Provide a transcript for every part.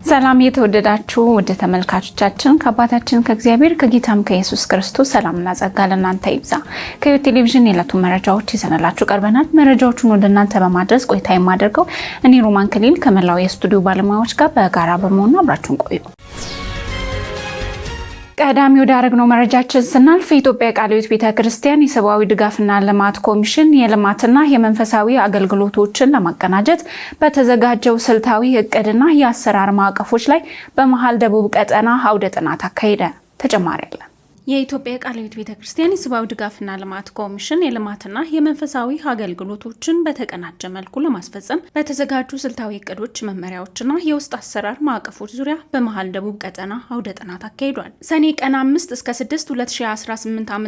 ሰላም የተወደዳችሁ ወደ ተመልካቾቻችን ከአባታችን ከእግዚአብሔር ከጌታም ከኢየሱስ ክርስቶስ ሰላምና ጸጋ ለእናንተ ይብዛ። ከሕይወት ቴሌቪዥን የዕለቱ መረጃዎች ይዘንላችሁ ቀርበናል። መረጃዎቹን ወደ እናንተ በማድረስ ቆይታ የማደርገው እኔ ሮማን ከሊል ከመላው የስቱዲዮ ባለሙያዎች ጋር በጋራ በመሆን አብራችሁን ቆዩ። ቀዳሚ ወዳረግነው መረጃችን ስናልፍ የኢትዮጵያ ቃለ ሕይወት ቤተክርስቲያን የሰብአዊ ድጋፍና ልማት ኮሚሽን የልማትና የመንፈሳዊ አገልግሎቶችን ለማቀናጀት በተዘጋጀው ስልታዊ እቅድና የአሰራር ማዕቀፎች ላይ በመሃል ደቡብ ቀጠና አውደ ጥናት አካሄደ። ተጨማሪ አለ። የኢትዮጵያ ቃለ ሕይወት ቤተክርስቲያን የሰብአዊ ድጋፍና ልማት ኮሚሽን የልማትና የመንፈሳዊ አገልግሎቶችን በተቀናጀ መልኩ ለማስፈጸም በተዘጋጁ ስልታዊ እቅዶች፣ መመሪያዎችና የውስጥ አሰራር ማዕቀፎች ዙሪያ በመሃል ደቡብ ቀጠና አውደ ጥናት አካሂዷል። ሰኔ ቀን 5 እስከ 6 2018 ዓ.ም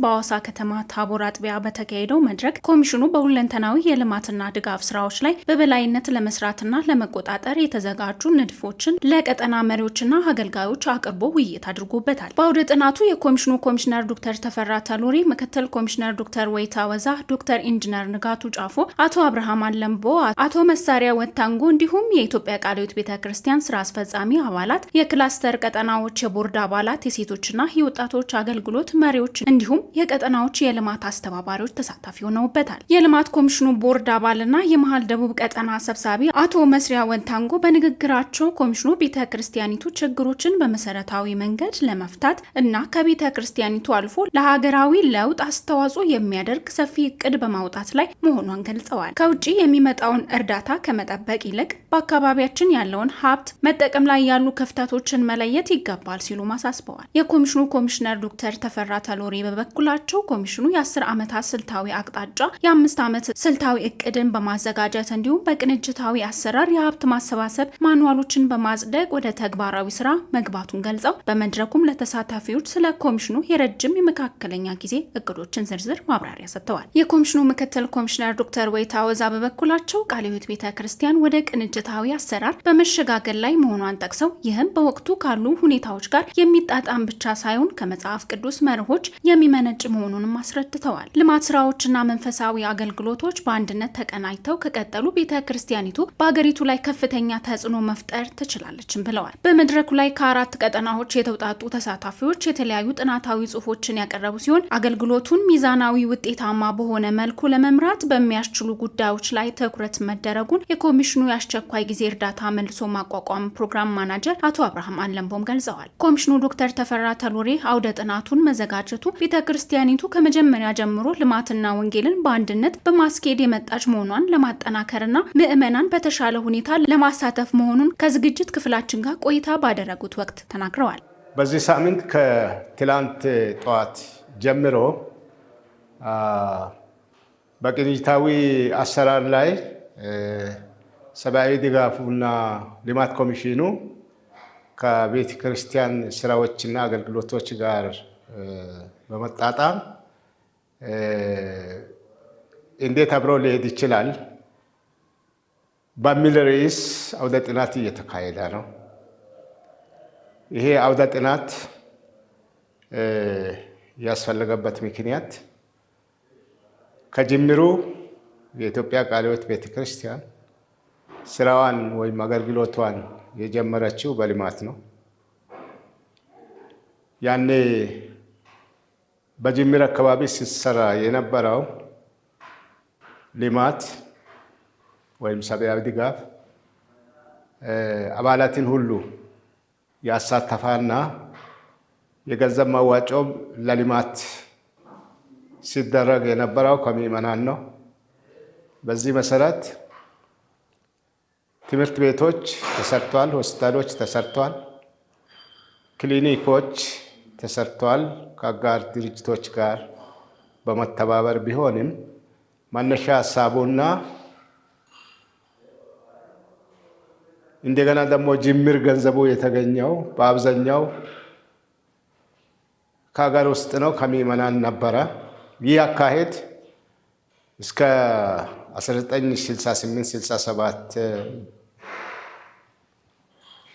በአዋሳ ከተማ ታቦር አጥቢያ በተካሄደው መድረክ ኮሚሽኑ በሁለንተናዊ የልማትና ድጋፍ ስራዎች ላይ በበላይነት ለመስራትና ለመቆጣጠር የተዘጋጁ ንድፎችን ለቀጠና መሪዎችና አገልጋዮች አቅርቦ ውይይት አድርጎበታል። በአውደ ጥናቱ የኮሚሽኑ ኮሚሽነር ዶክተር ተፈራ ተሎሪ፣ ምክትል ኮሚሽነር ዶክተር ወይታ ወዛ፣ ዶክተር ኢንጂነር ንጋቱ ጫፎ፣ አቶ አብርሃም አለምቦ፣ አቶ መሳሪያ ወታንጎ እንዲሁም የኢትዮጵያ ቃለ ሕይወት ቤተክርስቲያን ስራ አስፈጻሚ አባላት፣ የክላስተር ቀጠናዎች የቦርድ አባላት፣ የሴቶችና የወጣቶች አገልግሎት መሪዎች እንዲሁም የቀጠናዎች የልማት አስተባባሪዎች ተሳታፊ ሆነውበታል። የልማት ኮሚሽኑ ቦርድ አባልና የመሃል ደቡብ ቀጠና ሰብሳቢ አቶ መስሪያ ወታንጎ በንግግራቸው ኮሚሽኑ ቤተክርስቲያኒቱ ችግሮችን በመሰረታዊ መንገድ ለመፍታት እና ከቤተ ክርስቲያኒቱ አልፎ ለሀገራዊ ለውጥ አስተዋጽኦ የሚያደርግ ሰፊ እቅድ በማውጣት ላይ መሆኗን ገልጸዋል። ከውጪ የሚመጣውን እርዳታ ከመጠበቅ ይልቅ በአካባቢያችን ያለውን ሀብት መጠቀም ላይ ያሉ ክፍተቶችን መለየት ይገባል ሲሉ አሳስበዋል። የኮሚሽኑ ኮሚሽነር ዶክተር ተፈራ ተሎሪ በበኩላቸው ኮሚሽኑ የ10 ዓመታት ስልታዊ አቅጣጫ፣ የ5 ዓመት ስልታዊ እቅድን በማዘጋጀት እንዲሁም በቅንጅታዊ አሰራር የሀብት ማሰባሰብ ማኑዋሎችን በማጽደቅ ወደ ተግባራዊ ስራ መግባቱን ገልጸው በመድረኩም ለተሳታፊዎች ስለ ኮሚሽኑ የረጅም የመካከለኛ ጊዜ እቅዶችን ዝርዝር ማብራሪያ ሰጥተዋል። የኮሚሽኑ ምክትል ኮሚሽነር ዶክተር ወይታ ወዛ በበኩላቸው ቃለ ሕይወት ቤተክርስቲያን ወደ ቅንጅታዊ አሰራር በመሸጋገር ላይ መሆኗን ጠቅሰው ይህም በወቅቱ ካሉ ሁኔታዎች ጋር የሚጣጣም ብቻ ሳይሆን ከመጽሐፍ ቅዱስ መርሆች የሚመነጭ መሆኑንም አስረድተዋል። ልማት ስራዎችና መንፈሳዊ አገልግሎቶች በአንድነት ተቀናጅተው ከቀጠሉ ቤተክርስቲያኒቱ በሀገሪቱ ላይ ከፍተኛ ተጽዕኖ መፍጠር ትችላለችም ብለዋል። በመድረኩ ላይ ከ4 ቀጠናዎች የተውጣጡ ተሳታፊዎች የተለያዩ ጥናታዊ ጽሑፎችን ያቀረቡ ሲሆን አገልግሎቱን ሚዛናዊ፣ ውጤታማ በሆነ መልኩ ለመምራት በሚያስችሉ ጉዳዮች ላይ ትኩረት መደረጉን የኮሚሽኑ የአስቸኳይ ጊዜ እርዳታ መልሶ ማቋቋም ፕሮግራም ማናጀር አቶ አብርሃም አለምቦም ገልጸዋል። ኮሚሽኑ ዶክተር ተፈራ ተሎሬ አውደ ጥናቱን መዘጋጀቱ ቤተክርስቲያኒቱ ከመጀመሪያ ጀምሮ ልማትና ወንጌልን በአንድነት በማስኬድ የመጣች መሆኗን ለማጠናከርና ምዕመናን በተሻለ ሁኔታ ለማሳተፍ መሆኑን ከዝግጅት ክፍላችን ጋር ቆይታ ባደረጉት ወቅት ተናግረዋል። በዚህ ሳምንት ከትላንት ጠዋት ጀምሮ በቅንጅታዊ አሰራር ላይ ሰብአዊ ድጋፍና ልማት ኮሚሽኑ ከቤተ ክርስቲያን ስራዎችና አገልግሎቶች ጋር በመጣጣም እንዴት አብሮ ሊሄድ ይችላል በሚል ርዕስ አውደ ጥናት እየተካሄደ ነው። ይሄ አውደ ጥናት ያስፈለገበት ምክንያት ከጅምሩ የኢትዮጵያ ቃለ ሕይወት ቤተክርስቲያን ስራዋን ወይም አገልግሎቷን የጀመረችው በልማት ነው። ያኔ በጅምር አካባቢ ሲሰራ የነበረው ልማት ወይም ሰብአዊ ድጋፍ አባላትን ሁሉ ያሳተፋና የገንዘብ ማዋጮም ለልማት ሲደረግ የነበረው ከምዕመናን ነው። በዚህ መሰረት ትምህርት ቤቶች ተሰርተዋል፣ ሆስፒታሎች ተሰርተዋል፣ ክሊኒኮች ተሰርተዋል ከአጋር ድርጅቶች ጋር በመተባበር ቢሆንም መነሻ ሀሳቡና እንደገና ደግሞ ጅምር ገንዘቡ የተገኘው በአብዛኛው ከሀገር ውስጥ ነው፣ ከምዕመናን ነበረ። ይህ አካሄድ እስከ 1968-67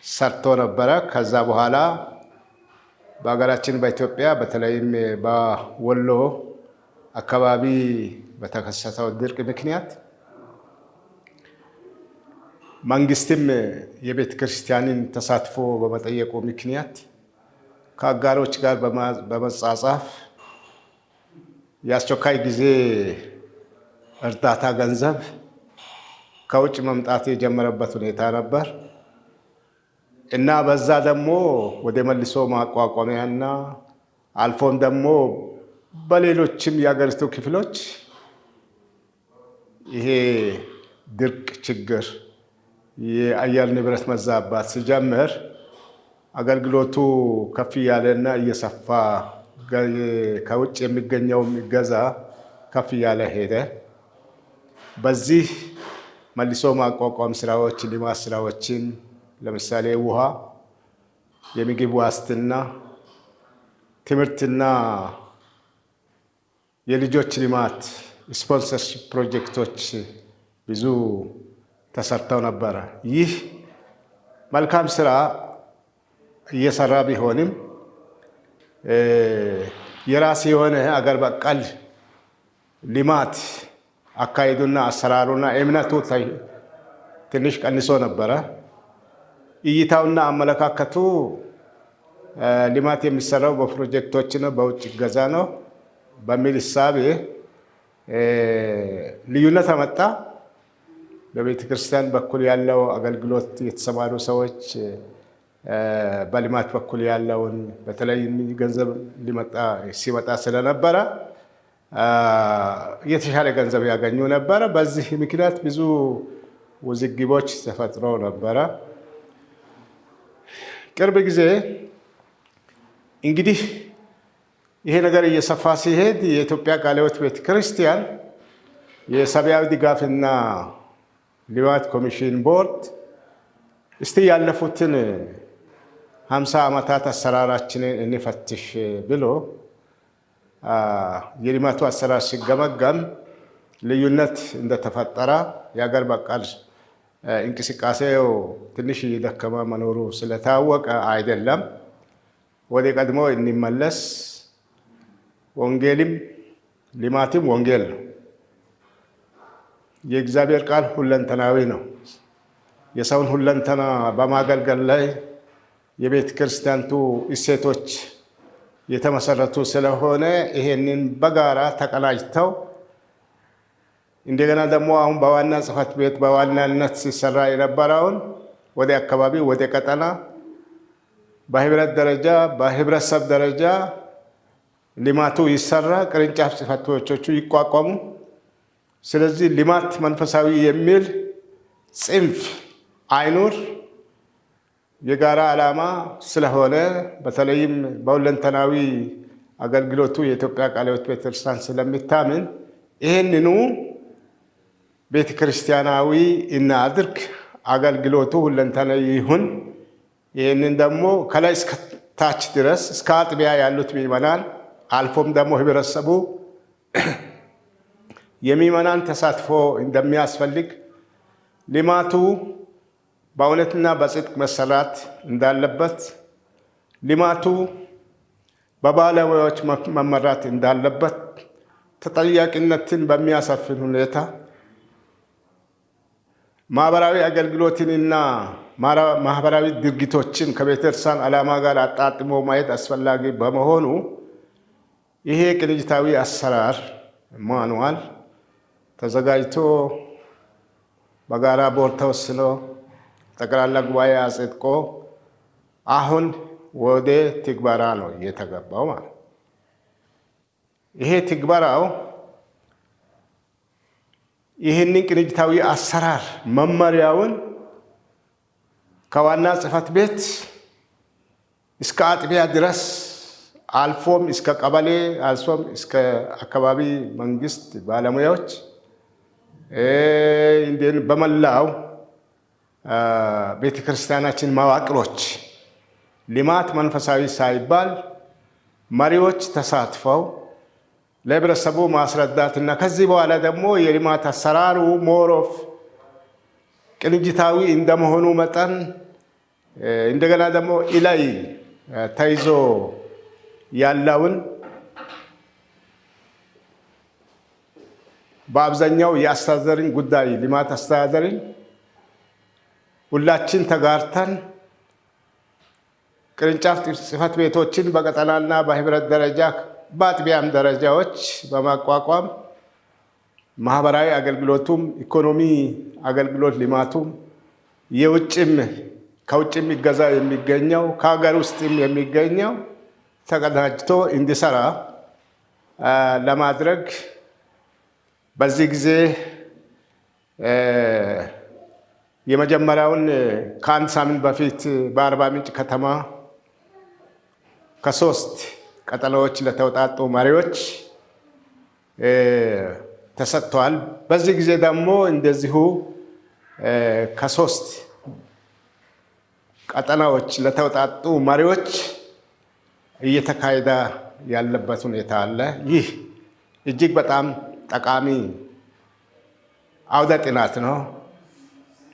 ሰርቶ ነበረ። ከዛ በኋላ በሀገራችን በኢትዮጵያ በተለይም በወሎ አካባቢ በተከሰተው ድርቅ ምክንያት መንግስትም የቤተ ክርስቲያንን ተሳትፎ በመጠየቁ ምክንያት ከአጋሮች ጋር በመጻጻፍ የአስቸኳይ ጊዜ እርዳታ ገንዘብ ከውጭ መምጣት የጀመረበት ሁኔታ ነበር እና በዛ ደግሞ ወደ መልሶ ማቋቋሚያና አልፎም ደግሞ በሌሎችም የሀገሪቱ ክፍሎች ይሄ ድርቅ ችግር የአየር ንብረት መዛባት ሲጀምር አገልግሎቱ ከፍ ያለና እየሰፋ ከውጭ የሚገኘው እገዛ ከፍ ያለ ሄደ። በዚህ መልሶ ማቋቋም ስራዎች፣ ልማት ስራዎችን ለምሳሌ ውሃ፣ የምግብ ዋስትና፣ ትምህርትና የልጆች ልማት ስፖንሰርሺፕ ፕሮጀክቶች ብዙ ተሰርተው ነበረ። ይህ መልካም ስራ እየሰራ ቢሆንም የራስ የሆነ አገር በቀል ልማት አካሄዱና አሰራሩና እምነቱ ትንሽ ቀንሶ ነበረ። እይታውና አመለካከቱ ልማት የሚሰራው በፕሮጀክቶች ነው፣ በውጭ እገዛ ነው በሚል እሳቤ ልዩነት አመጣ። በቤተ ክርስቲያን በኩል ያለው አገልግሎት የተሰማሩ ሰዎች በልማት በኩል ያለውን በተለይ ገንዘብ ሲመጣ ስለነበረ የተሻለ ገንዘብ ያገኙ ነበረ። በዚህ ምክንያት ብዙ ውዝግቦች ተፈጥረው ነበረ። ቅርብ ጊዜ እንግዲህ ይሄ ነገር እየሰፋ ሲሄድ የኢትዮጵያ ቃለ ሕይወት ቤተክርስቲያን የሰብአዊ ድጋፍና ልማት ኮሚሽን ቦርድ እስቲ ያለፉትን 50 ዓመታት አሰራራችንን እንፈትሽ ብሎ የልማቱ አሰራር ሲገመገም ልዩነት እንደተፈጠረ የሀገር በቀል እንቅስቃሴው ትንሽ እየደከመ መኖሩ ስለታወቀ አይደለም ወደ ቀድሞ እንመለስ፣ ወንጌልም ልማትም ወንጌል ነው። የእግዚአብሔር ቃል ሁለንተናዊ ነው። የሰውን ሁለንተና በማገልገል ላይ የቤተ ክርስቲያኒቱ እሴቶች የተመሰረቱ ስለሆነ ይሄንን በጋራ ተቀናጅተው እንደገና ደግሞ አሁን በዋና ጽሕፈት ቤት በዋናነት ሲሰራ የነበረውን ወደ አካባቢ ወደ ቀጠና በህብረት ደረጃ በህብረተሰብ ደረጃ ልማቱ ይሰራ፣ ቅርንጫፍ ጽሕፈት ቤቶቹ ይቋቋሙ። ስለዚህ ልማት መንፈሳዊ የሚል ጽንፍ አይኑር። የጋራ ዓላማ ስለሆነ በተለይም በሁለንተናዊ አገልግሎቱ የኢትዮጵያ ቃለ ሕይወት ቤተክርስቲያን ስለሚታምን ይህንኑ ቤተክርስቲያናዊ እናድርግ፣ አገልግሎቱ ሁለንተናዊ ይሁን። ይህንን ደግሞ ከላይ እስከ ታች ድረስ እስከ አጥቢያ ያሉት ምዕመናን አልፎም ደግሞ ህብረተሰቡ የሚመናን ተሳትፎ እንደሚያስፈልግ ልማቱ በእውነትና በጽድቅ መሰራት እንዳለበት ልማቱ በባለሙያዎች መመራት እንዳለበት ተጠያቂነትን በሚያሰፍን ሁኔታ ማህበራዊ አገልግሎትንና ማህበራዊ ድርጊቶችን ከቤተክርስቲያን ዓላማ ጋር አጣጥሞ ማየት አስፈላጊ በመሆኑ ይሄ ቅንጅታዊ አሰራር ማኑዋል ተዘጋጅቶ በጋራ ቦርድ ተወስኖ ጠቅላላ ጉባኤ አጽድቆ አሁን ወደ ትግበራ ነው የተገባው ማለት። ይሄ ትግበራው ይህንን ቅንጅታዊ አሰራር መመሪያውን ከዋና ጽሕፈት ቤት እስከ አጥቢያ ድረስ አልፎም እስከ ቀበሌ አልፎም እስከ አካባቢ መንግስት ባለሙያዎች እንዴን በመላው ቤተክርስቲያናችን መዋቅሮች ልማት መንፈሳዊ ሳይባል መሪዎች ተሳትፈው ለህብረተሰቡ ማስረዳትና ከዚህ በኋላ ደግሞ የልማት አሰራሩ ሞሮፍ ቅንጅታዊ እንደመሆኑ መጠን እንደገና ደግሞ ኢላይ ተይዞ ያለውን በአብዛኛው የአስተዳደርን ጉዳይ ልማት አስተዳደርን ሁላችን ተጋርተን ቅርንጫፍ ጽሕፈት ቤቶችን በቀጠናና በህብረት ደረጃ በአጥቢያም ደረጃዎች በማቋቋም ማህበራዊ አገልግሎቱም ኢኮኖሚ አገልግሎት ልማቱም የውጭም ከውጭም ይገዛ የሚገኘው ከሀገር ውስጥም የሚገኘው ተቀናጅቶ እንዲሰራ ለማድረግ በዚህ ጊዜ የመጀመሪያውን ከአንድ ሳምንት በፊት በአርባ ምንጭ ከተማ ከ3 ቀጠናዎች ለተውጣጡ መሪዎች ተሰጥቷል። በዚህ ጊዜ ደግሞ እንደዚሁ ከ3 ቀጠናዎች ለተውጣጡ መሪዎች እየተካሄደ ያለበት ሁኔታ አለ። ይህ እጅግ በጣም ጠቃሚ አውደ ጥናት ነው።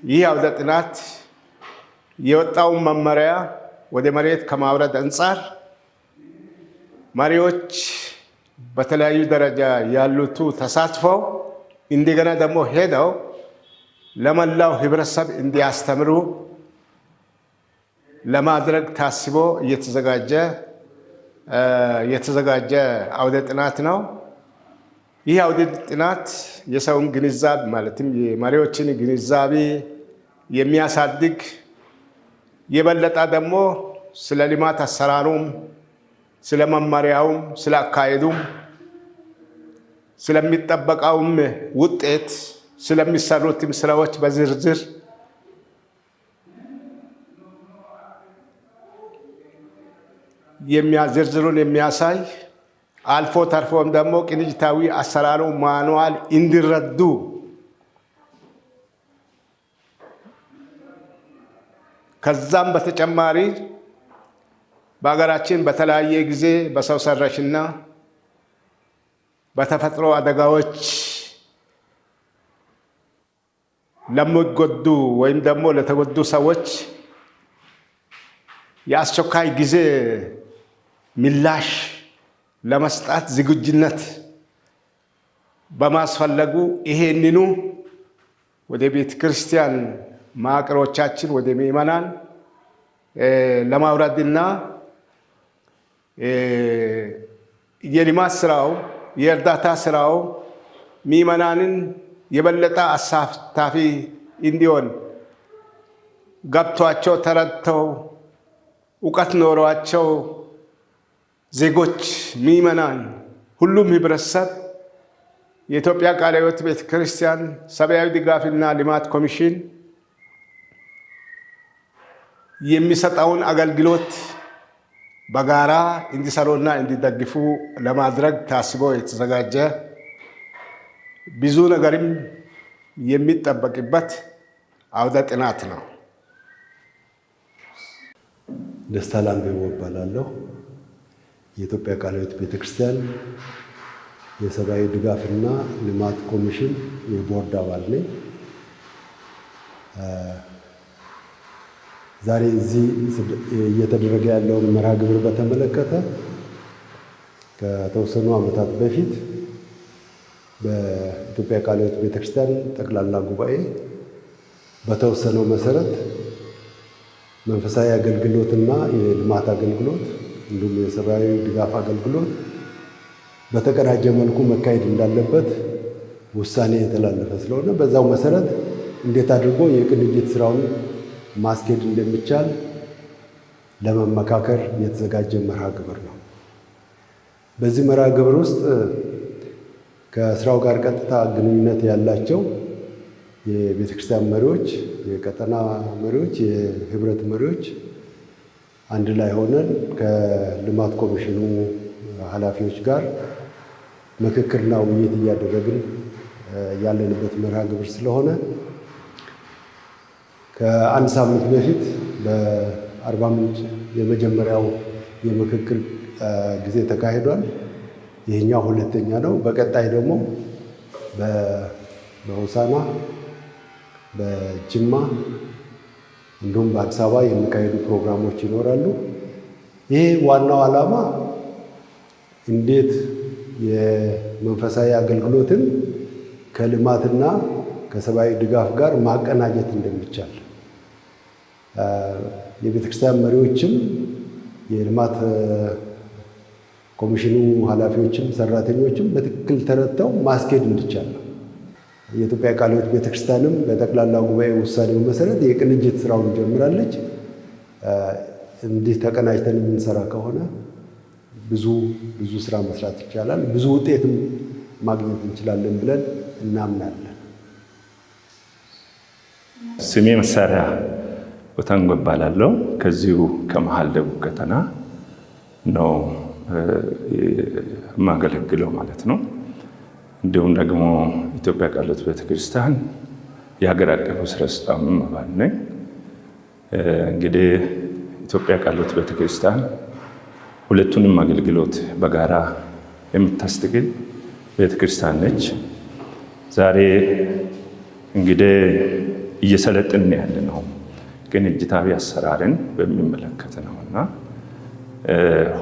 ይህ አውደ ጥናት የወጣውን መመሪያ ወደ መሬት ከማውረድ አንጻር መሪዎች በተለያዩ ደረጃ ያሉት ተሳትፈው እንደገና ደግሞ ሄደው ለመላው ህብረተሰብ እንዲያስተምሩ ለማድረግ ታስቦ የተዘጋጀ አውደ ጥናት ነው። ይህ አውደ ጥናት የሰውን ግንዛቤ ማለትም የመሪዎችን ግንዛቤ የሚያሳድግ የበለጠ ደግሞ ስለ ልማት አሰራሩም ስለ መመሪያውም ስለ አካሄዱም ስለሚጠበቀውም ውጤት ስለሚሰሩትም ስራዎች በዝርዝር ዝርዝሩን የሚያሳይ አልፎ ተርፎም ደግሞ ቅንጅታዊ አሰራሩ ማኑዋል እንዲረዱ ከዛም በተጨማሪ በሀገራችን በተለያየ ጊዜ በሰው ሰራሽና በተፈጥሮ አደጋዎች ለሚጎዱ ወይም ደግሞ ለተጎዱ ሰዎች የአስቸኳይ ጊዜ ምላሽ ለመስጠት ዝግጁነት በማስፈለጉ ይሄንኑ ወደ ቤተ ክርስቲያን ማዕቀሮቻችን ወደ ምዕመናን ለማውረድና የልማት ስራው የእርዳታ ስራው ምዕመናንን የበለጠ አሳታፊ እንዲሆን ገብቷቸው ተረድተው እውቀት ኖሯቸው ዜጎች ምዕመናን ሁሉም ህብረተሰብ የኢትዮጵያ ቃለ ሕይወት ቤተ ክርስቲያን ሰብአዊ ድጋፍና ልማት ኮሚሽን የሚሰጠውን አገልግሎት በጋራ እንዲሰሩና እንዲደግፉ ለማድረግ ታስቦ የተዘጋጀ ብዙ ነገርም የሚጠበቅበት አውደ ጥናት ነው። ደስታ ላምቤቦ እባላለሁ። የኢትዮጵያ ቃለ ሕይወት ቤተክርስቲያን የሰብአዊ ድጋፍና ልማት ኮሚሽን የቦርድ አባል ነኝ። ዛሬ እዚህ እየተደረገ ያለውን መርሃ ግብር በተመለከተ ከተወሰኑ ዓመታት በፊት በኢትዮጵያ ቃለ ሕይወት ቤተክርስቲያን ጠቅላላ ጉባኤ በተወሰነው መሰረት መንፈሳዊ አገልግሎትና የልማት አገልግሎት እንዲሁም የሰብአዊ ድጋፍ አገልግሎት በተቀናጀ መልኩ መካሄድ እንዳለበት ውሳኔ የተላለፈ ስለሆነ በዛው መሰረት እንዴት አድርጎ የቅንጅት ስራውን ማስኬድ እንደሚቻል ለመመካከር የተዘጋጀ መርሃ ግብር ነው። በዚህ መርሃ ግብር ውስጥ ከስራው ጋር ቀጥታ ግንኙነት ያላቸው የቤተክርስቲያን መሪዎች፣ የቀጠና መሪዎች፣ የህብረት መሪዎች አንድ ላይ ሆነን ከልማት ኮሚሽኑ ኃላፊዎች ጋር ምክክርና ውይይት እያደረግን ያለንበት መርሃ ግብር ስለሆነ ከአንድ ሳምንት በፊት በአርባ ምንጭ የመጀመሪያው የምክክር ጊዜ ተካሂዷል። ይሄኛው ሁለተኛ ነው። በቀጣይ ደግሞ በሆሳና፣ በጅማ እንዲሁም በአዲስ አበባ የሚካሄዱ ፕሮግራሞች ይኖራሉ። ይህ ዋናው ዓላማ እንዴት የመንፈሳዊ አገልግሎትን ከልማትና ከሰብአዊ ድጋፍ ጋር ማቀናጀት እንደሚቻል የቤተክርስቲያን መሪዎችም የልማት ኮሚሽኑ ኃላፊዎችም ሰራተኞችም በትክክል ተረድተው ማስኬድ እንዲቻል ነው። የኢትዮጵያ ቃለ ሕይወት ቤተክርስቲያንም በጠቅላላ ጉባኤ ውሳኔው መሰረት የቅንጅት ስራውን ጀምራለች። እንዲህ ተቀናጅተን የምንሰራ ከሆነ ብዙ ስራ መስራት ይቻላል፣ ብዙ ውጤትም ማግኘት እንችላለን ብለን እናምናለን። ስሜ መሳሪያ ወታንጎ እባላለሁ። ከዚሁ ከመሃል ደቡብ ቀጠና ነው የማገለግለው ማለት ነው። እንዲሁም ደግሞ ኢትዮጵያ ቃለ ሕይወት ቤተክርስቲያን የሀገር አቀፍ ስራ አስፈጻሚ አባል ነኝ። እንግዲህ ኢትዮጵያ ቃለ ሕይወት ቤተክርስቲያን ሁለቱንም አገልግሎት በጋራ የምታስተግል ቤተክርስቲያን ነች። ዛሬ እንግዲህ እየሰለጥን ያለ ነው ቅንጅታዊ አሰራርን በሚመለከት ነውና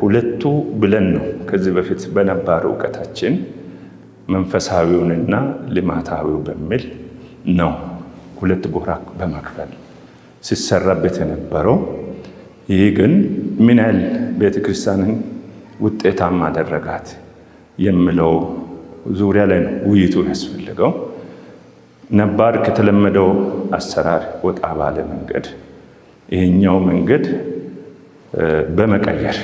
ሁለቱ ብለን ነው ከዚህ በፊት በነባሩ እውቀታችን መንፈሳዊውንና ልማታዊው በሚል ነው ሁለት ጎራ በመክፈል ሲሰራበት የነበረው። ይህ ግን ምን ያህል ቤተክርስቲያንን ውጤታማ አደረጋት የሚለው ዙሪያ ላይ ነው ውይይቱ ያስፈልገው። ነባር ከተለመደው አሰራር ወጣ ባለ መንገድ ይሄኛው መንገድ በመቀየር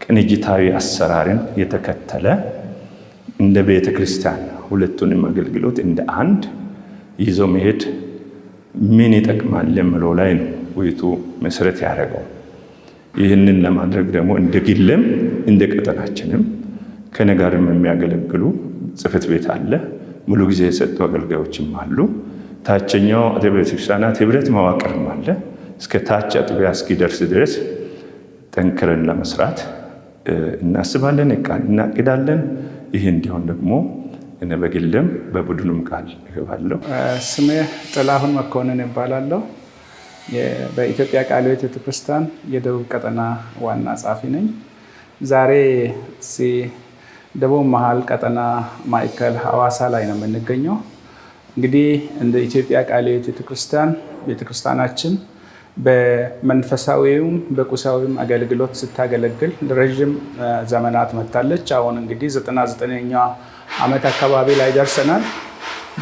ቅንጅታዊ አሰራርን የተከተለ እንደ ቤተ ክርስቲያን ሁለቱንም አገልግሎት እንደ አንድ ይዞ መሄድ ምን ይጠቅማል የሚለው ላይ ነው ውይይቱ መሰረት ያደረገው። ይህንን ለማድረግ ደግሞ እንደ ግልም እንደ ቀጠናችንም ከነጋርም የሚያገለግሉ ጽሕፈት ቤት አለ፣ ሙሉ ጊዜ የሰጡ አገልጋዮችም አሉ። ታችኛው አጥቢያ ቤተክርስቲያናት ህብረት መዋቅርም አለ። እስከ ታች አጥቢያ እስኪደርስ ድረስ ጠንክረን ለመስራት እናስባለን፣ እናቅዳለን። ይህ እንዲሆን ደግሞ እኔ በግልም በቡድኑም ቃል እገባለሁ። ስሜ ጥላሁን መኮንን ይባላለሁ። በኢትዮጵያ ቃለ ሕይወት ቤተክርስቲያን የደቡብ ቀጠና ዋና ጸሐፊ ነኝ። ዛሬ ደቡብ መሃል ቀጠና ማዕከል ሐዋሳ ላይ ነው የምንገኘው። እንግዲህ እንደ ኢትዮጵያ ቃለ ሕይወት ቤተክርስቲያናችን በመንፈሳዊውም በቁሳዊም አገልግሎት ስታገለግል ረዥም ዘመናት መጥታለች። አሁን እንግዲህ 99ኛው ዓመት አካባቢ ላይ ደርሰናል።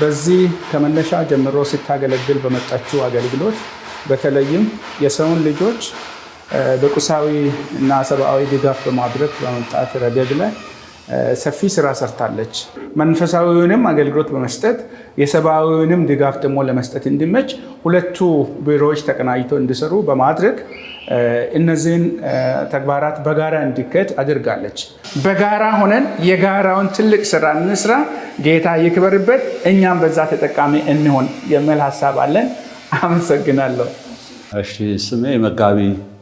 በዚህ ከመነሻ ጀምሮ ስታገለግል በመጣችው አገልግሎት በተለይም የሰውን ልጆች በቁሳዊ እና ሰብአዊ ድጋፍ በማድረግ በመምጣት ረገድ ላይ ሰፊ ስራ ሰርታለች። መንፈሳዊውንም አገልግሎት በመስጠት የሰብአዊውንም ድጋፍ ደግሞ ለመስጠት እንዲመች ሁለቱ ቢሮዎች ተቀናጅተው እንዲሰሩ በማድረግ እነዚህን ተግባራት በጋራ እንዲካሄድ አድርጋለች። በጋራ ሆነን የጋራውን ትልቅ ስራ እንስራ፣ ጌታ ይክበርበት፣ እኛም በዛ ተጠቃሚ እንሆን የሚል ሀሳብ አለን። አመሰግናለሁ። እሺ፣ ስሜ መጋቢ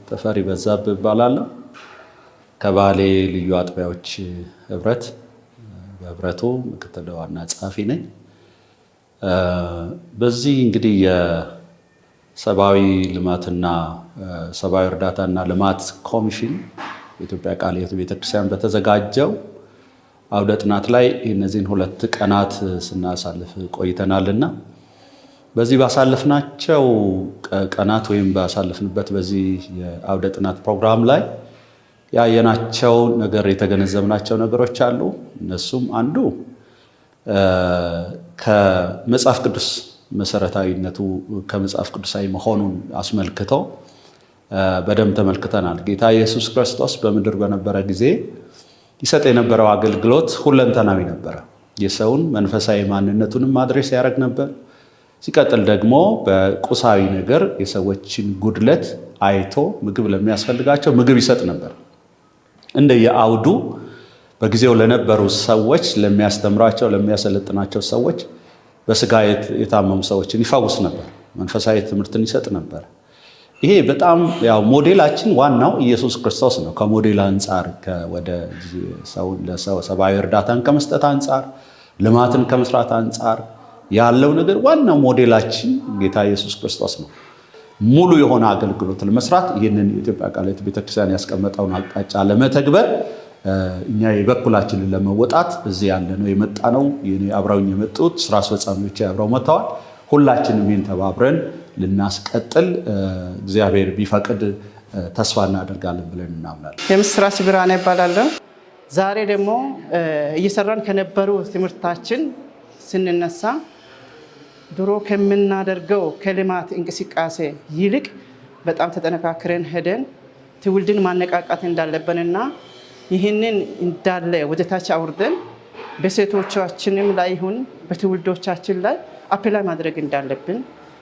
ተፈሪ በዛብህ እባላለሁ። ከባሌ ልዩ አጥቢያዎች ህብረት በህብረቱ ምክትል ዋና ጸሐፊ ነኝ። በዚህ እንግዲህ የሰብአዊ ልማትና ሰብአዊ እርዳታና ልማት ኮሚሽን የኢትዮጵያ ቃለ ሕይወት ቤተክርስቲያን በተዘጋጀው አውደ ጥናት ላይ እነዚህን 2 ቀናት ስናሳልፍ ቆይተናልና በዚህ ባሳለፍናቸው ቀናት ወይም ባሳለፍንበት በዚህ የአውደ ጥናት ፕሮግራም ላይ ያየናቸው ነገር የተገነዘብናቸው ነገሮች አሉ። እነሱም አንዱ ከመጽሐፍ ቅዱስ መሰረታዊነቱ ከመጽሐፍ ቅዱሳዊ መሆኑን አስመልክቶ በደንብ ተመልክተናል። ጌታ ኢየሱስ ክርስቶስ በምድር በነበረ ጊዜ ይሰጥ የነበረው አገልግሎት ሁለንተናዊ ነበረ። የሰውን መንፈሳዊ ማንነቱንም ማድረስ ያደርግ ነበር። ሲቀጥል ደግሞ በቁሳዊ ነገር የሰዎችን ጉድለት አይቶ ምግብ ለሚያስፈልጋቸው ምግብ ይሰጥ ነበር። እንደየአውዱ በጊዜው ለነበሩ ሰዎች ለሚያስተምራቸው ለሚያሰለጥናቸው ሰዎች በስጋ የታመሙ ሰዎችን ይፈውስ ነበር። መንፈሳዊ ትምህርትን ይሰጥ ነበር። ይሄ በጣም ያው ሞዴላችን ዋናው ኢየሱስ ክርስቶስ ነው። ከሞዴል አንጻር ወደ ሰብአዊ እርዳታን ከመስጠት አንጻር ልማትን ከመስራት አንጻር ያለው ነገር ዋናው ሞዴላችን ጌታ ኢየሱስ ክርስቶስ ነው። ሙሉ የሆነ አገልግሎት ለመስራት ይህንን የኢትዮጵያ ቃለ ሕይወት ቤተክርስቲያን ያስቀመጠውን አቅጣጫ ለመተግበር እኛ የበኩላችንን ለመወጣት እዚህ ያለነው የመጣነው አብረውኝ የመጡት ስራ አስፈጻሚዎች አብረው መጥተዋል። ሁላችንም ይህን ተባብረን ልናስቀጥል እግዚአብሔር ቢፈቅድ ተስፋ እናደርጋለን ብለን እናምናለን። የምስራች ብርሃኔ እባላለሁ። ዛሬ ደግሞ እየሰራን ከነበሩ ትምህርታችን ስንነሳ ድሮ ከምናደርገው ከልማት እንቅስቃሴ ይልቅ በጣም ተጠነካክረን ሄደን ትውልድን ማነቃቃት እንዳለብንና ይህንን እንዳለ ወደታች አውርደን በሴቶቻችንም ላይ ይሁን በትውልዶቻችን ላይ አፕላይ ማድረግ እንዳለብን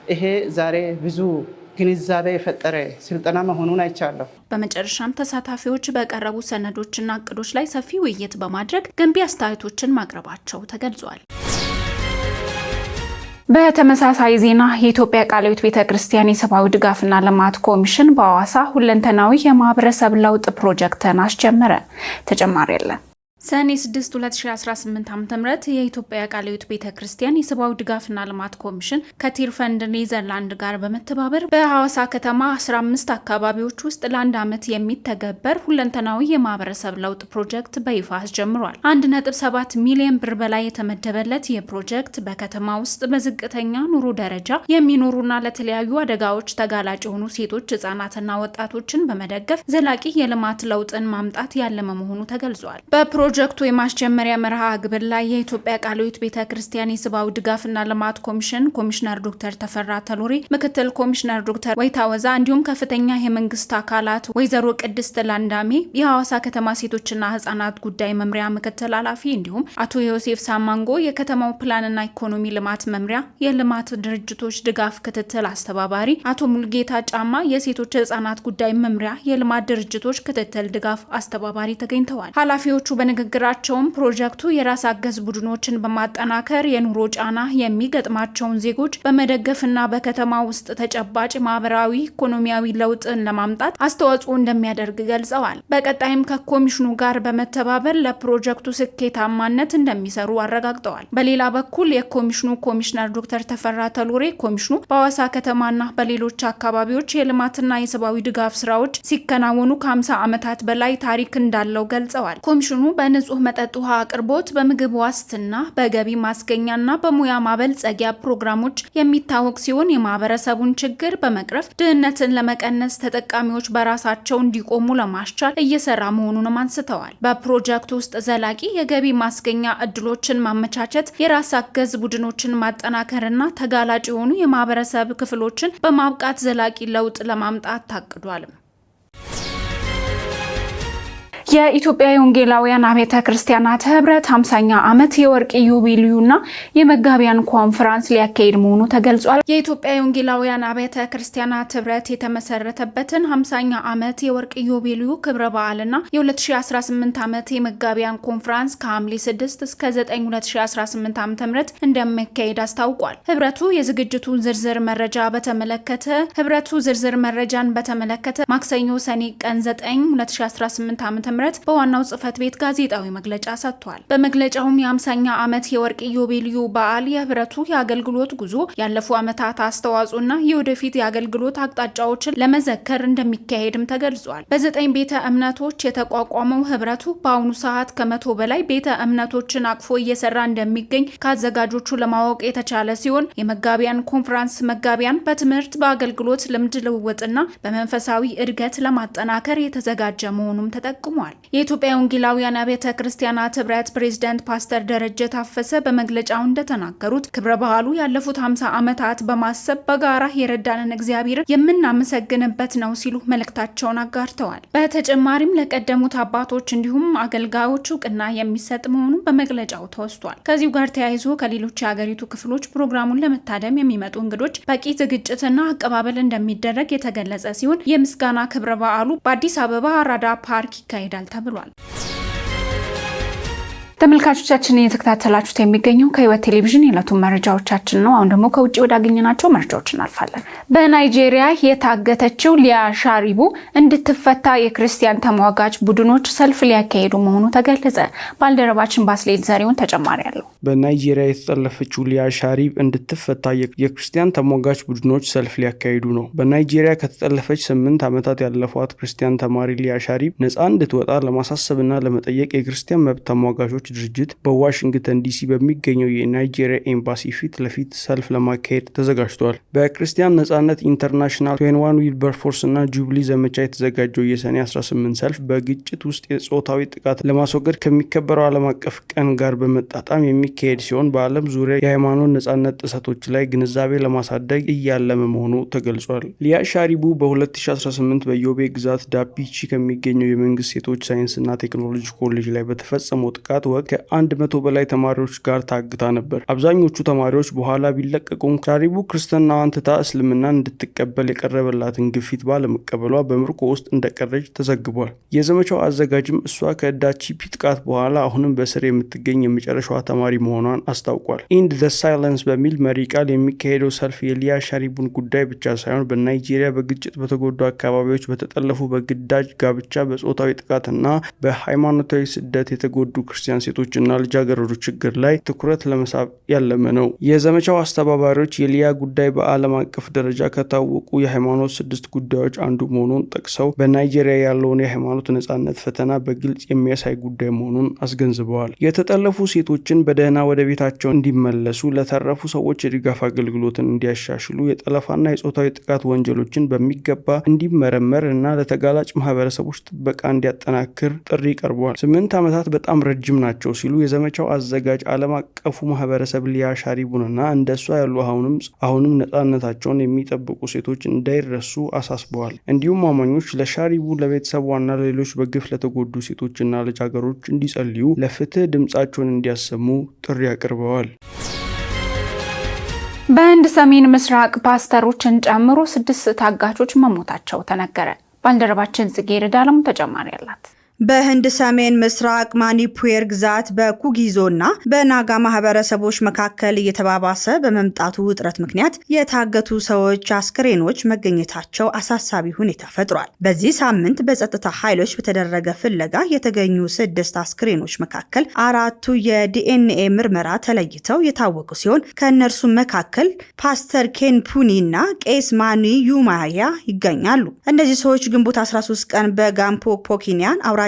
ይሄ ዛሬ ብዙ ግንዛቤ የፈጠረ ስልጠና መሆኑን አይቻለሁ። በመጨረሻም ተሳታፊዎች በቀረቡ ሰነዶችና እቅዶች ላይ ሰፊ ውይይት በማድረግ ገንቢ አስተያየቶችን ማቅረባቸው ተገልጿል። በተመሳሳይ ዜና የኢትዮጵያ ቃለ ሕይወት ቤተክርስቲያን የሰብአዊ ድጋፍና ልማት ኮሚሽን በሐዋሳ ሁለንተናዊ የማህበረሰብ ለውጥ ፕሮጀክትን አስጀመረ። ተጨማሪ ያለን ሰኔ 6 2018 ዓ.ም የኢትዮጵያ ቃለ ሕይወት ቤተክርስቲያን የሰብአዊ ድጋፍና ልማት ኮሚሽን ከቲር ፈንድ ኔዘርላንድ ጋር በመተባበር በሐዋሳ ከተማ 15 አካባቢዎች ውስጥ ለአንድ ዓመት የሚተገበር ሁለንተናዊ የማህበረሰብ ለውጥ ፕሮጀክት በይፋ አስጀምሯል። 1.7 ሚሊዮን ብር በላይ የተመደበለት ይህ ፕሮጀክት በከተማ ውስጥ በዝቅተኛ ኑሮ ደረጃ የሚኖሩና ለተለያዩ አደጋዎች ተጋላጭ የሆኑ ሴቶች፣ ህጻናትና ወጣቶችን በመደገፍ ዘላቂ የልማት ለውጥን ማምጣት ያለመ መሆኑ ተገልጿል። ፕሮጀክቱ የማስጀመሪያ መርሃ ግብር ላይ የኢትዮጵያ ቃለ ሕይወት ቤተክርስቲያን የሰብአዊ ድጋፍና ልማት ኮሚሽን ኮሚሽነር ዶክተር ተፈራ ተሎሬ፣ ምክትል ኮሚሽነር ዶክተር ወይታወዛ እንዲሁም ከፍተኛ የመንግስት አካላት ወይዘሮ ቅድስት ላንዳሜ፣ የሐዋሳ ከተማ ሴቶችና ህጻናት ጉዳይ መምሪያ ምክትል ኃላፊ እንዲሁም አቶ ዮሴፍ ሳማንጎ የከተማው ፕላንና ኢኮኖሚ ልማት መምሪያ የልማት ድርጅቶች ድጋፍ ክትትል አስተባባሪ፣ አቶ ሙልጌታ ጫማ የሴቶች ህጻናት ጉዳይ መምሪያ የልማት ድርጅቶች ክትትል ድጋፍ አስተባባሪ ተገኝተዋል። ኃላፊዎቹ በንግግራቸውም ፕሮጀክቱ የራስ አገዝ ቡድኖችን በማጠናከር የኑሮ ጫና የሚገጥማቸውን ዜጎች በመደገፍና በከተማ ውስጥ ተጨባጭ ማህበራዊ፣ ኢኮኖሚያዊ ለውጥን ለማምጣት አስተዋጽኦ እንደሚያደርግ ገልጸዋል። በቀጣይም ከኮሚሽኑ ጋር በመተባበር ለፕሮጀክቱ ስኬታማነት እንደሚሰሩ አረጋግጠዋል። በሌላ በኩል የኮሚሽኑ ኮሚሽነር ዶክተር ተፈራ ተሎሬ ኮሚሽኑ በሐዋሳ ከተማና በሌሎች አካባቢዎች የልማትና የሰብአዊ ድጋፍ ስራዎች ሲከናወኑ ከ50 ዓመታት በላይ ታሪክ እንዳለው ገልጸዋል። ኮሚሽኑ በንጹህ መጠጥ ውሃ አቅርቦት፣ በምግብ ዋስትና፣ በገቢ ማስገኛና በሙያ ማበልጸጊያ ፕሮግራሞች የሚታወቅ ሲሆን የማህበረሰቡን ችግር በመቅረፍ ድህነትን ለመቀነስ ተጠቃሚዎች በራሳቸው እንዲቆሙ ለማስቻል እየሰራ መሆኑንም አንስተዋል። በፕሮጀክቱ ውስጥ ዘላቂ የገቢ ማስገኛ እድሎችን ማመቻቸት፣ የራስ አገዝ ቡድኖችን ማጠናከርና ተጋላጭ የሆኑ የማህበረሰብ ክፍሎችን በማብቃት ዘላቂ ለውጥ ለማምጣት ታቅዷል። የኢትዮጵያ የወንጌላውያን አብያተ ክርስቲያናት ህብረት 50ኛ ዓመት የወርቅ ኢዮቤልዩና የመጋቢያን ኮንፈረንስ ሊያካሂድ መሆኑ ተገልጿል። የኢትዮጵያ የወንጌላውያን አብያተ ክርስቲያናት ህብረት የተመሰረተበትን 50ኛ ዓመት የወርቅ ኢዮቤልዩ ክብረ በዓልና የ2018 ዓመት የመጋቢያን ኮንፈረንስ ከሐምሌ 6 እስከ 9 2018 ዓ.ም እንደሚካሄድ አስታውቋል። ህብረቱ የዝግጅቱን ዝርዝር መረጃን በተመለከተ ማክሰኞ ሰኔ ቀን 9 2018 ዓ.ም በዋናው ጽህፈት ቤት ጋዜጣዊ መግለጫ ሰጥቷል። በመግለጫውም የ50ኛ ዓመት የወርቅ ኢዮቤልዩ በዓል የህብረቱ የአገልግሎት ጉዞ፣ ያለፉ ዓመታት አስተዋጽኦና የወደፊት የአገልግሎት አቅጣጫዎችን ለመዘከር እንደሚካሄድም ተገልጿል። በ9 ቤተ እምነቶች የተቋቋመው ህብረቱ በአሁኑ ሰዓት ከ100 በላይ ቤተ እምነቶችን አቅፎ እየሰራ እንደሚገኝ ከአዘጋጆቹ ለማወቅ የተቻለ ሲሆን የመጋቢያን ኮንፈረንስ መጋቢያን በትምህርት፣ በአገልግሎት ልምድ ልውውጥና በመንፈሳዊ እድገት ለማጠናከር የተዘጋጀ መሆኑም ተጠቅሟል። የኢትዮጵያ ወንጌላውያን አብያተ ክርስቲያናት ህብረት ፕሬዝዳንት ፓስተር ደረጀ ታፈሰ በመግለጫው እንደተናገሩት ክብረ በዓሉ ያለፉት 50 ዓመታት በማሰብ በጋራ የረዳንን እግዚአብሔር የምናመሰግንበት ነው ሲሉ መልእክታቸውን አጋርተዋል። በተጨማሪም ለቀደሙት አባቶች እንዲሁም አገልጋዮች እውቅና የሚሰጥ መሆኑን በመግለጫው ተወስቷል። ከዚሁ ጋር ተያይዞ ከሌሎች የሀገሪቱ ክፍሎች ፕሮግራሙን ለመታደም የሚመጡ እንግዶች በቂ ዝግጅትና አቀባበል እንደሚደረግ የተገለጸ ሲሆን የምስጋና ክብረ በዓሉ በአዲስ አበባ አራዳ ፓርክ ይካሄዳል ተብሏል። ተመልካቾቻችን እየተከታተላችሁት የሚገኘው ከህይወት ቴሌቪዥን የዕለቱን መረጃዎቻችን ነው። አሁን ደግሞ ከውጭ ወዳገኘናቸው መረጃዎች እናልፋለን። በናይጄሪያ የታገተችው ሊያ ሻሪቡ እንድትፈታ የክርስቲያን ተሟጋች ቡድኖች ሰልፍ ሊያካሂዱ መሆኑ ተገለጸ። ባልደረባችን ባስሌት ዘሪውን ተጨማሪ አለው። በናይጄሪያ የተጠለፈችው ሊያ ሻሪብ እንድትፈታ የክርስቲያን ተሟጋች ቡድኖች ሰልፍ ሊያካሂዱ ነው። በናይጄሪያ ከተጠለፈች 8 ዓመታት ያለፏት ክርስቲያን ተማሪ ሊያ ሻሪብ ነፃ እንድትወጣ ለማሳሰብና ለመጠየቅ የክርስቲያን መብት ተሟጋቾች ድርጅት በዋሽንግተን ዲሲ በሚገኘው የናይጄሪያ ኤምባሲ ፊት ለፊት ሰልፍ ለማካሄድ ተዘጋጅቷል። በክርስቲያን ነጻነት ኢንተርናሽናል 21 ዊልበርፎርስ እና ጁብሊ ዘመቻ የተዘጋጀው የሰኔ 18 ሰልፍ በግጭት ውስጥ የጾታዊ ጥቃት ለማስወገድ ከሚከበረው ዓለም አቀፍ ቀን ጋር በመጣጣም የሚካሄድ ሲሆን በዓለም ዙሪያ የሃይማኖት ነጻነት ጥሰቶች ላይ ግንዛቤ ለማሳደግ እያለመ መሆኑ ተገልጿል። ሊያ ሻሪቡ በ2018 በዮቤ ግዛት ዳፒቺ ከሚገኘው የመንግስት ሴቶች ሳይንስና ቴክኖሎጂ ኮሌጅ ላይ በተፈጸመው ጥቃት ወቅት ከ100 በላይ ተማሪዎች ጋር ታግታ ነበር። አብዛኞቹ ተማሪዎች በኋላ ቢለቀቁም ሻሪቡ ክርስትናዋን ትታ እስልምናን እንድትቀበል የቀረበላትን ግፊት ባለመቀበሏ በምርኮ ውስጥ እንደቀረች ተዘግቧል። የዘመቻው አዘጋጅም እሷ ከዳቺፒ ጥቃት በኋላ አሁንም በስር የምትገኝ የመጨረሻዋ ተማሪ መሆኗን አስታውቋል። ኢንድ ዘ ሳይለንስ በሚል መሪ ቃል የሚካሄደው ሰልፍ የሊያ ሻሪቡን ጉዳይ ብቻ ሳይሆን በናይጄሪያ በግጭት በተጎዱ አካባቢዎች በተጠለፉ በግዳጅ ጋብቻ፣ በጾታዊ ጥቃትና በሃይማኖታዊ ስደት የተጎዱ ክርስቲያን ሴቶችና ልጃገረዶች ችግር ላይ ትኩረት ለመሳብ ያለመ ነው። የዘመቻው አስተባባሪዎች የሊያ ጉዳይ በዓለም አቀፍ ደረጃ ከታወቁ የሃይማኖት 6 ጉዳዮች አንዱ መሆኑን ጠቅሰው በናይጄሪያ ያለውን የሃይማኖት ነጻነት ፈተና በግልጽ የሚያሳይ ጉዳይ መሆኑን አስገንዝበዋል። የተጠለፉ ሴቶችን በደህና ወደ ቤታቸው እንዲመለሱ፣ ለተረፉ ሰዎች የድጋፍ አገልግሎትን እንዲያሻሽሉ፣ የጠለፋና የጾታዊ ጥቃት ወንጀሎችን በሚገባ እንዲመረመር እና ለተጋላጭ ማህበረሰቦች ጥበቃ እንዲያጠናክር ጥሪ ቀርቧል። 8 ዓመታት በጣም ረጅም ናቸው ሲሉ የዘመቻው አዘጋጅ ዓለም አቀፉ ማህበረሰብ ሊያ ሻሪቡንና እንደሷ ያሉ አሁንም ነጻነታቸውን የሚጠብቁ ሴቶች እንዳይረሱ አሳስበዋል። እንዲሁም አማኞች ለሻሪቡ ለቤተሰቧና ለሌሎች በግፍ ለተጎዱ ሴቶችና ልጃገረዶች እንዲጸልዩ፣ ለፍትህ ድምጻቸውን እንዲያሰሙ ጥሪ አቅርበዋል። በህንድ ሰሜን ምስራቅ ፓስተሮችን ጨምሮ 6 ታጋቾች መሞታቸው ተነገረ። ባልደረባችን ጽጌረዳ አለሙ ተጨማሪ አላት። በህንድ ሰሜን ምስራቅ ማኒፑር ግዛት በኩጊዞና በናጋ ማህበረሰቦች መካከል እየተባባሰ በመምጣቱ ውጥረት ምክንያት የታገቱ ሰዎች አስክሬኖች መገኘታቸው አሳሳቢ ሁኔታ ፈጥሯል። በዚህ ሳምንት በጸጥታ ኃይሎች በተደረገ ፍለጋ የተገኙ 6 አስክሬኖች መካከል 4ቱ የዲኤንኤ ምርመራ ተለይተው የታወቁ ሲሆን ከእነርሱም መካከል ፓስተር ኬንፑኒ እና ቄስ ማኒ ዩማያ ይገኛሉ። እነዚህ ሰዎች ግንቦት 13 ቀን በጋምፖ ፖኪኒያን አውራ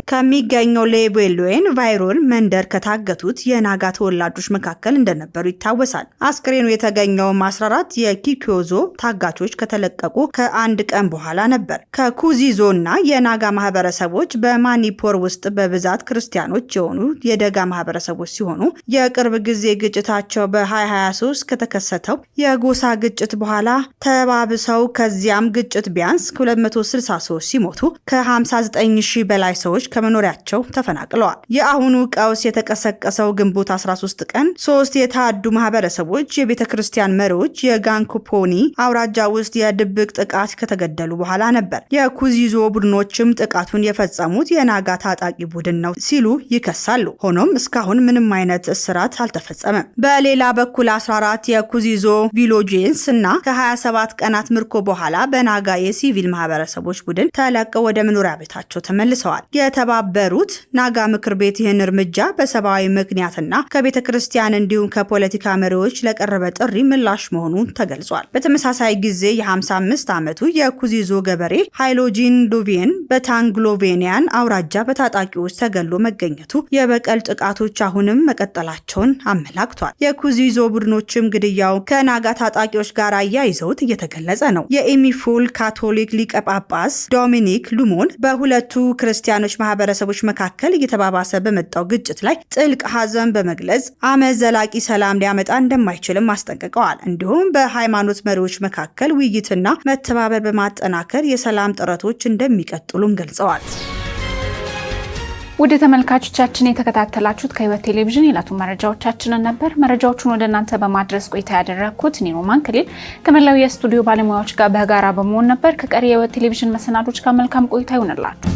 ከሚገኘው ሌቬሎዌን ቫይሮን መንደር ከታገቱት የናጋ ተወላጆች መካከል እንደነበሩ ይታወሳል። አስክሬኑ የተገኘውም 14 የኪኮዞ ታጋቾች ከተለቀቁ ከ1 ቀን በኋላ ነበር። ከኩዚዞና የናጋ ማህበረሰቦች በማኒፖር ውስጥ በብዛት ክርስቲያኖች የሆኑ የደጋ ማህበረሰቦች ሲሆኑ የቅርብ ጊዜ ግጭታቸው በ2023 ከተከሰተው የጎሳ ግጭት በኋላ ተባብሰው ከዚያም ግጭት ቢያንስ 260 ሰዎች ሲሞቱ ከ59 ሺህ በላይ ሰዎች ከመኖሪያቸው ተፈናቅለዋል። የአሁኑ ቀውስ የተቀሰቀሰው ግንቦት 13 ቀን 3 የታዱ ማህበረሰቦች የቤተ ክርስቲያን መሪዎች የጋንኮፖኒ አውራጃ ውስጥ የድብቅ ጥቃት ከተገደሉ በኋላ ነበር። የኩዚዞ ቡድኖችም ጥቃቱን የፈጸሙት የናጋ ታጣቂ ቡድን ነው ሲሉ ይከሳሉ። ሆኖም እስካሁን ምንም አይነት እስራት አልተፈጸመም። በሌላ በኩል 14 የኩዚዞ ቪሎጄንስ እና ከ27 ቀናት ምርኮ በኋላ በናጋ የሲቪል ማህበረሰቦች ቡድን ተለቀው ወደ መኖሪያ ቤታቸው ተመልሰዋል። የተባበሩት ናጋ ምክር ቤት ይህን እርምጃ በሰብአዊ ምክንያትና ከቤተ ክርስቲያን እንዲሁም ከፖለቲካ መሪዎች ለቀረበ ጥሪ ምላሽ መሆኑን ተገልጿል። በተመሳሳይ ጊዜ የ55 ዓመቱ የኩዚዞ ገበሬ ሃይሎጂን ሉቪየን በታንግሎቬኒያን አውራጃ በታጣቂዎች ተገሎ መገኘቱ የበቀል ጥቃቶች አሁንም መቀጠላቸውን አመላክቷል። የኩዚዞ ቡድኖችም ግድያው ከናጋ ታጣቂዎች ጋር አያይዘውት እየተገለጸ ነው። የኢሚፉል ካቶሊክ ሊቀ ጳጳስ ዶሚኒክ ሉሞን በሁለቱ ክርስቲያኖች ማህበረሰቦች መካከል እየተባባሰ በመጣው ግጭት ላይ ጥልቅ ሐዘን በመግለጽ አመት ዘላቂ ሰላም ሊያመጣ እንደማይችልም አስጠንቅቀዋል። እንዲሁም በሃይማኖት መሪዎች መካከል ውይይትና መተባበር በማጠናከር የሰላም ጥረቶች እንደሚቀጥሉም ገልጸዋል። ወደ ተመልካቾቻችን የተከታተላችሁት ከህይወት ቴሌቪዥን የዕለቱ መረጃዎቻችንን ነበር። መረጃዎቹን ወደ እናንተ በማድረስ ቆይታ ያደረኩት እኔ ሮማን ክሊል ከመላው የስቱዲዮ ባለሙያዎች ጋር በጋራ በመሆን ነበር። ከቀሪ የህይወት ቴሌቪዥን መሰናዶች ጋር መልካም ቆይታ ይሁንላችሁ።